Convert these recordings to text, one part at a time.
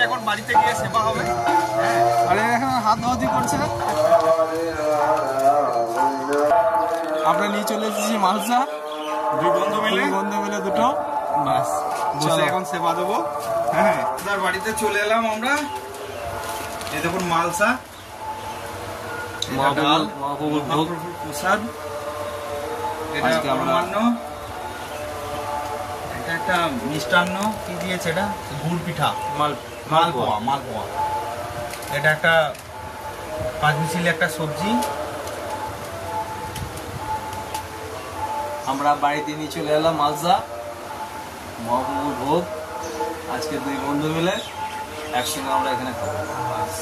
এখন বাড়িতে গিয়ে সেবা হবে। আরে এখন হাত ধোয়াধুয়ি করছে। আমরা নিয়ে চলে এসেছি মালসা, দুই বন্ধু মিলে দুটো। বাস বসে এখন সেবা দেবো। হ্যাঁ, তার বাড়িতে চলে এলাম আমরা। এই দেখুন মালসা, মহাপ্রভুর ভোগ প্রসাদ। এটা ব্রহ্মান্ন, এটা একটা মিষ্টান্ন। কি দিয়েছে এটা? গুড় পিঠা, মালপোয়া। এটা একটা পাঁচমিশালি একটা সবজি। আমরা বাড়িতে নিয়ে চলে এলাম মালসা, মহাপ্রভুর ভোগ। আজকে দুই বন্ধু মিলে একসঙ্গে আমরা এখানে খাবো,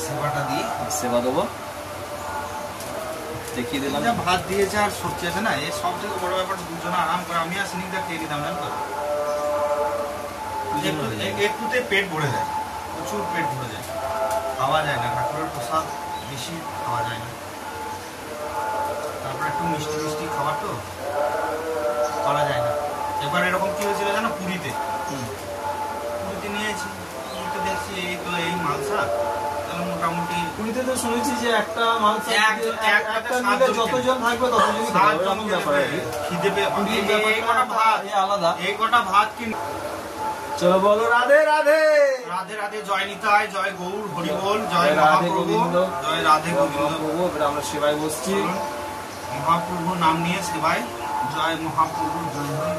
সেবাটা দিই, সেবা দেবো। দেখিয়ে দিলাম ভাত দিয়েছে আর সবজি আছে না। এই সব থেকে বড় ব্যাপার, দুজনে আরাম করে আমি আর সিনিকদা খেয়ে নিতাম, জানো তো। একটুতে পেট ভরে যায়, প্রচুর পেট ভরে যায়, খাওয়া যায় না। ঠাকুরের প্রসাদ বেশি খাওয়া যায় না। তারপর একটু মিষ্টি মিষ্টি খাবার তো করা যায় না। এবার এরকম কি হয়েছিল জানো, পুরীতে নিয়েছি। পুরীতে দেখছি এই তো এই মালসা, তাহলে মোটামুটি পুরীতে তো শুনেছি যে একটা মালসা যতজন থাকবে ততজন খিদে আলাদা। এই কটা ভাত কি। চলো বলো রাধে রাধে। রাধে রাধে, জয় নিতাই, জয় গৌর হরি বল, জয় মহাপ্রভু, জয় রাধে গোবিন্দ। আমরা সেবায় বসছি, মহাপ্রভুর নাম নিয়ে সেবায়। জয় মহাপ্রভু, জয় হরি।